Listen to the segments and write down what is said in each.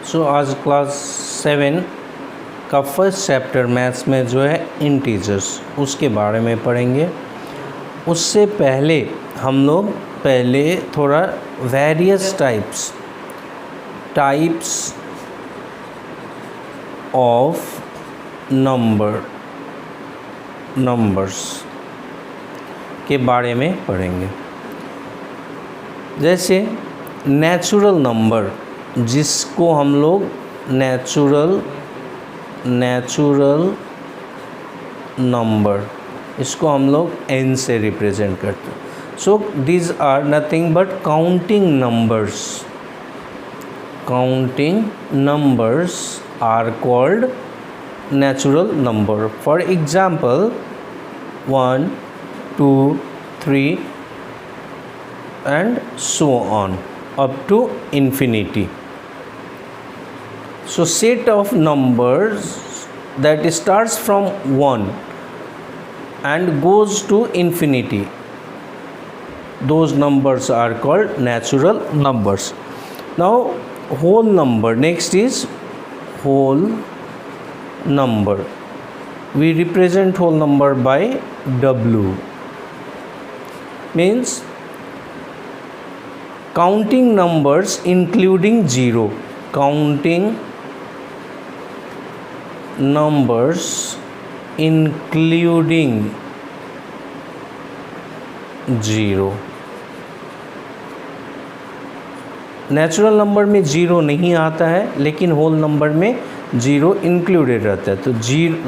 सो आज क्लास 7 का first chapter maths में जो है इंटीजर्स उसके बारे में पढ़ेंगे। उससे पहले हम लोग थोड़ा वेरियस टाइप्स ऑफ नंबर्स के बारे में पढ़ेंगे। जैसे नेचुरल नंबर, जिसको हम लोग नेचुरल नंबर इसको हम लोग n से रिप्रेजेंट करते हैं। So these are nothing but counting numbers are called natural number. For example, 1, 2, 3 and so on up to infinity. So set of numbers that starts from 1 and goes to infinity, those numbers are called natural numbers. Now whole number, next is whole number. We represent whole number by W, means counting numbers including zero. Counting numbers including zero. Natural number में zero नहीं आता है, लेकिन whole number में zero included रहता है। तो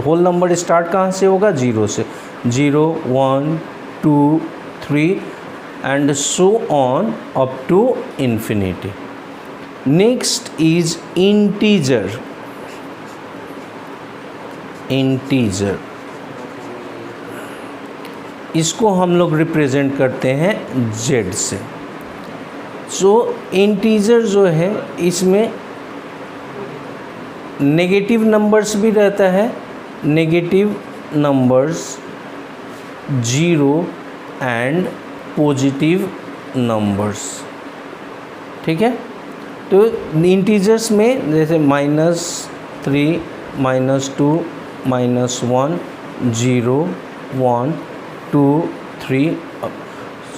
whole number start कहाँ से होगा? ज़ीरो से। 0, 1, 2, 3 and so on up to infinity. Next is integer. इसको हम लोग रिप्रेजेंट करते हैं Z से। सो इंटीजर जो है इसमें नेगेटिव नंबर्स भी रहता है, negative numbers 0 and positive numbers. ठीक है, तो इंटीजर्स में जैसे -3, -2, -1, 0, 1, 2, 3।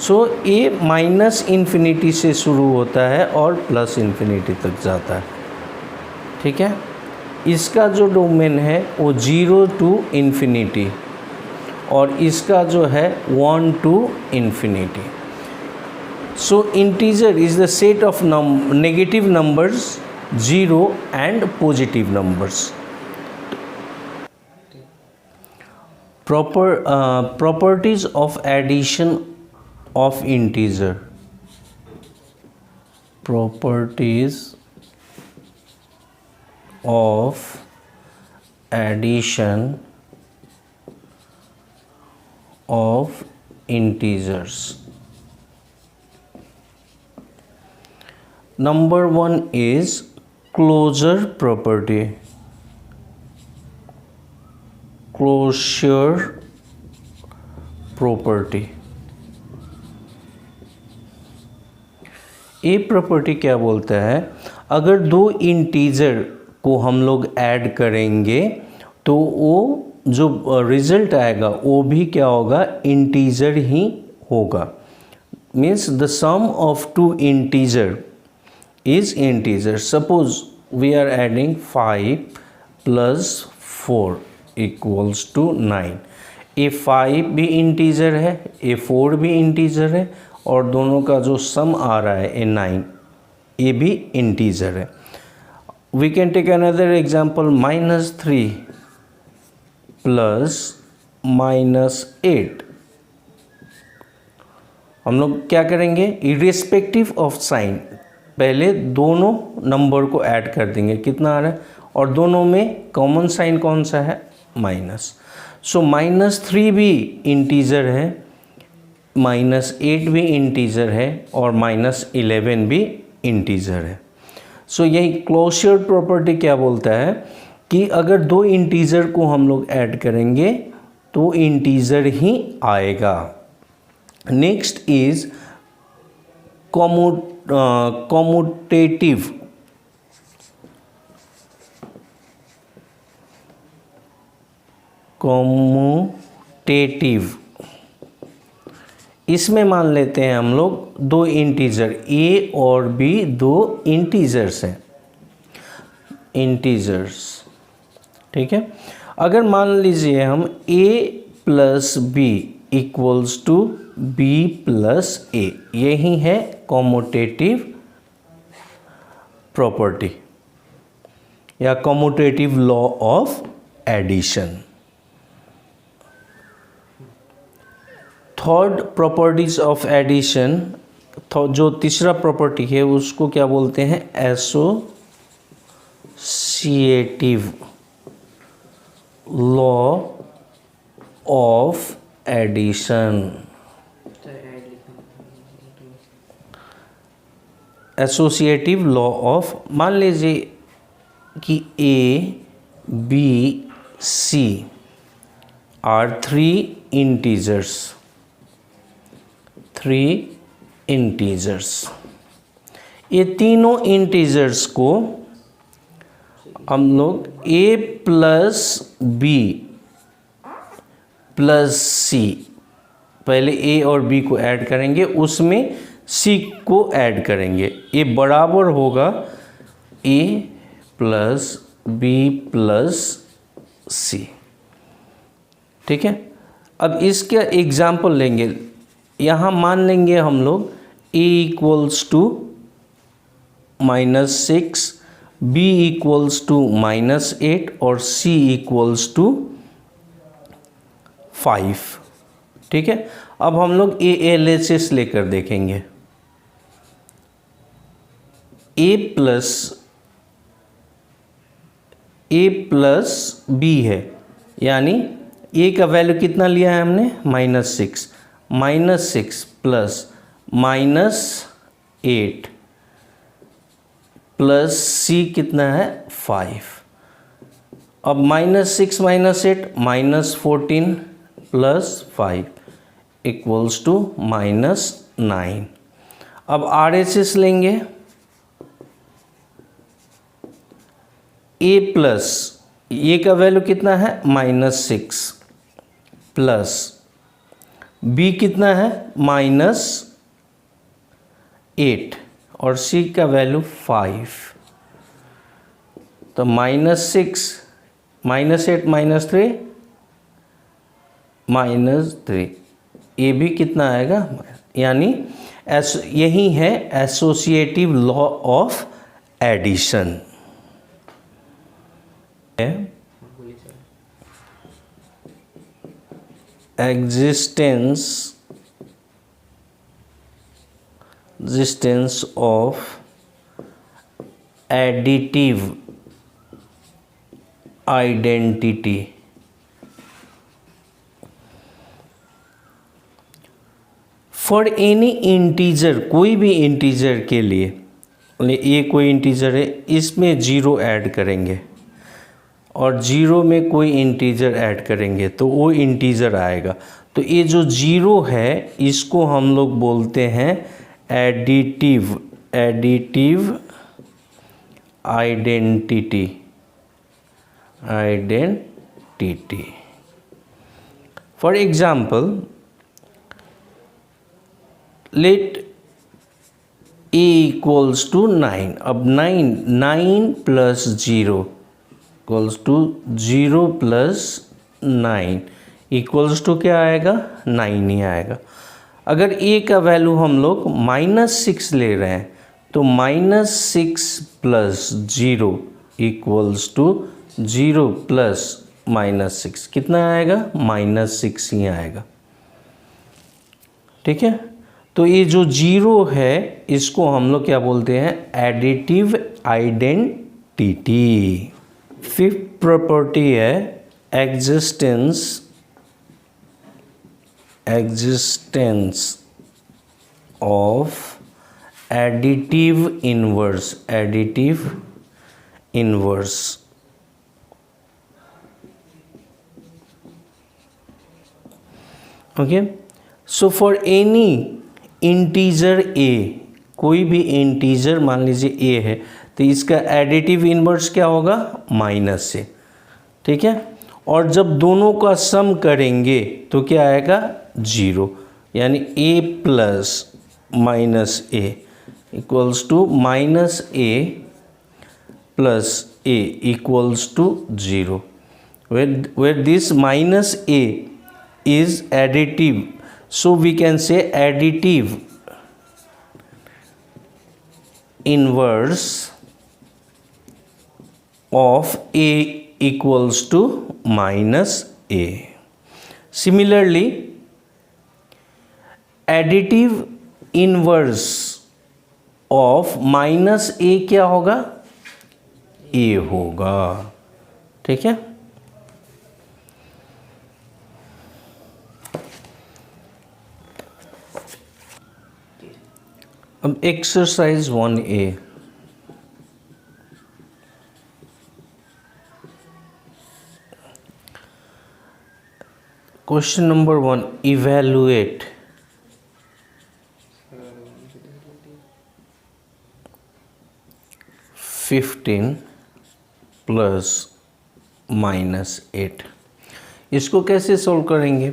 सो ये माइनस इन्फिनिटी से शुरू होता है और प्लस इन्फिनिटी तक जाता है। ठीक है, इसका जो डोमेन है वो 0 to इन्फिनिटी और इसका जो है 1 to infinity. So integer is the set of negative numbers 0 and positive numbers. Properties of addition of integer. Properties of addition of integers. Number 1 is closure property. Closure property. ये property क्या बोलता है? अगर दो इंटीजर को हम लोग add करेंगे तो वो जो रिज़ल्ट आएगा वो भी क्या होगा? इंटीजर ही होगा। Means the sum of two integer is integer. Suppose we are adding 5 + 4 = 9। ये 5 भी इंटीजर है, ये 4 भी इंटीजर है और दोनों का जो सम आ रहा है A9, ये भी इंटीजर है। We can take another example -3 + -8। हम लोग क्या करेंगे? इर्रेस्पेक्टिव ऑफ साइन पहले दोनों नंबर को ऐड कर देंगे, कितना आ रहा है, और दोनों में कॉमन साइन कौन सा है? माइनस। सो -3 भी इंटीजर है, -8 भी इंटीजर है और -11 भी इंटीजर है। सो यही क्लोजर प्रॉपर्टी क्या बोलता है कि अगर दो इंटीजर को हम लोग ऐड करेंगे तो इंटीजर ही आएगा। नेक्स्ट इज कॉम्यूटेटिव कॉम्यूटेटिव, इसमें मान लेते हैं हम लोग दो इंटीजर a और b, दो इंटीजर्स हैं, इंटीजर्स। ठीक है, अगर मान लीजिए हम a plus B equals to b plus A, यही है कॉम्यूटेटिव प्रॉपर्टी या commutative law of addition. Third properties of addition, जो तीसरा प्रॉपर्टी है उसको क्या बोलते हैं, associative law of addition. Associative law of, मान लीजिए कि A B C are three integers, ये तीनों इंटीजर्स को हम लोग a प्लस बी प्लस सी, पहले a और b को ऐड करेंगे, उसमें c को ऐड करेंगे, ये बराबर होगा a प्लस b प्लस सी। ठीक है, अब इसका एग्जाम्पल लेंगे, यहाँ मान लेंगे हम लोग a equals to -6, b equals to -8 और c इक्वल्स टू 5। ठीक है, अब हम लोग ALHS लेकर देखेंगे। a प्लस b है, यानी a का वैल्यू कितना लिया है हमने, -6, -6 प्लस -8 प्लस c कितना है, 5। अब -6 -8 -14 प्लस 5 इक्वल्स टू -9। अब RHS लेंगे, a प्लस ये का वैल्यू कितना है, -6 प्लस b कितना है, -8 और c का वैल्यू 5, तो -6 -8 -3 -3, ये भी कितना आएगा, यानी यही है associative law of addition. existence of additive identity। For any integer, कोई भी इंटीजर के लिए, ये कोई इंटीजर है, इसमें 0 ऐड करेंगे और 0 में कोई इंटीजर ऐड करेंगे तो वो इंटीजर आएगा। तो ये जो 0 है इसको हम लोग बोलते हैं additive identity. For example, let a equals to 9। अब 9 plus 0 equals to 0 plus 9 equals to क्या आएगा, 9 ही आएगा। अगर a का वैल्यू हम लोग -6 ले रहे हैं तो -6 प्लस 0 इक्वल्स टू 0 प्लस -6 कितना आएगा, -6 ही आएगा। ठीक है, तो ये जो 0 है इसको हम लोग क्या बोलते हैं, एडिटिव आइडेंटिटी। फिफ्थ प्रॉपर्टी है existence of additive inverse. Okay, so for any integer a, कोई भी इंटीजर मान लीजिए a है तो इसका एडिटिव इनवर्स क्या होगा, -से। ठीक है, और जब दोनों का सम करेंगे तो क्या आएगा 0, यानी a plus minus a equals to minus a plus a equals to 0, where this minus a is additive, so we can say additive inverse of a equals to minus a. Similarly, additive inverse of minus a क्या होगा, ए होगा, ठीक है। अब exercise 1A, question number 1, evaluate (15 plus -8). इसको कैसे solve करेंगे,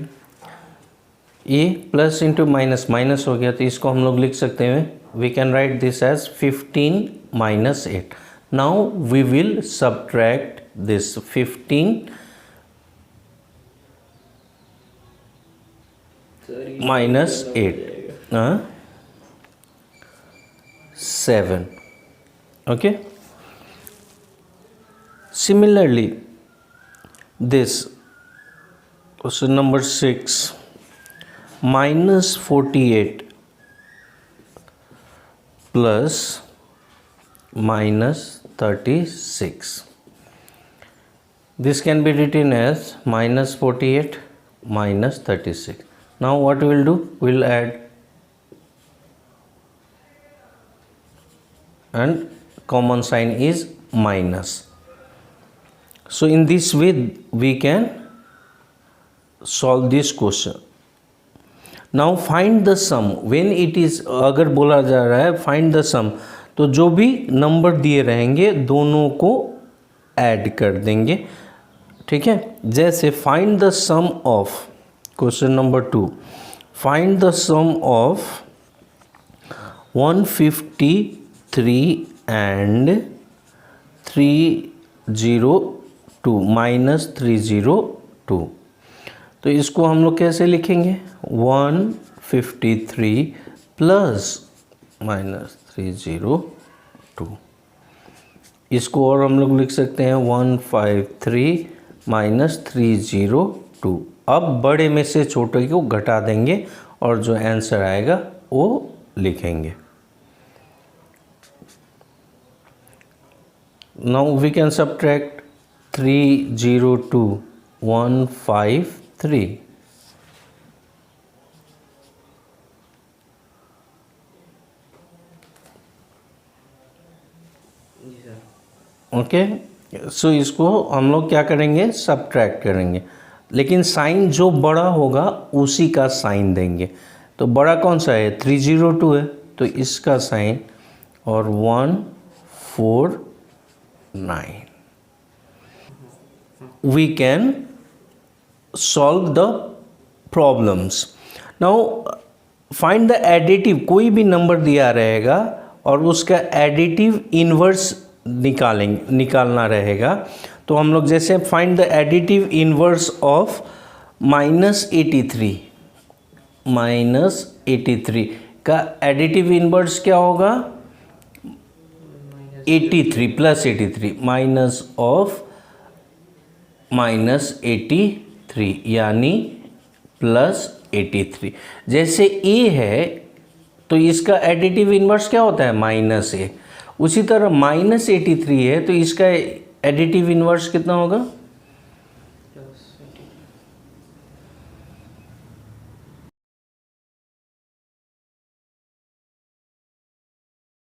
a plus into minus minus हो गया, तो इसको हम लोग लिख सकते हैं, we can write this as 15 minus 8। Now we will subtract this 15 minus 8, 7, okay. Similarly, this question number 6, minus 48 plus minus 36. This can be written as minus 48 minus 36. Now what we will do, we will add and common sign is minus. So in this way we can solve this question. Now find the sum when it is, अगर बोला जा रहा है find the sum, तो जो भी number दिए रहेंगे दोनों को ऐड कर देंगे, ठीक है। जैसे find the sum of, question number 2, find the sum of 153 and 302 minus 302। तो इसको हम लोग कैसे लिखेंगे, 153 प्लस माइनस 302। इसको और हम लोग लिख सकते हैं 153 माइनस 302। अब बड़े में से छोटे को घटा देंगे और जो आंसर आएगा वो लिखेंगे। Now we can subtract 302 153। Okay, so इसको हम लोग क्या करेंगे, सब्ट्रैक्ट करेंगे, लेकिन साइन जो बड़ा होगा उसी का साइन देंगे। तो बड़ा कौन सा है, 302 है, तो इसका साइन, और 149। We can solve the problems. Now find the additive, कोई भी नंबर दिया रहेगा और उसका एडिटिव इन्वर्स निकालना रहेगा। तो हम लोग जैसे find the additive inverse of -83, -83 का एडिटिव इन्वर्स क्या होगा, 83 प्लस 83 माइनस ऑफ -83 यानी +83। जैसे ए है तो इसका एडिटिव इन्वर्स क्या होता है, -a। उसी तरह -83 है तो इसका एडिटिव इन्वर्स कितना होगा,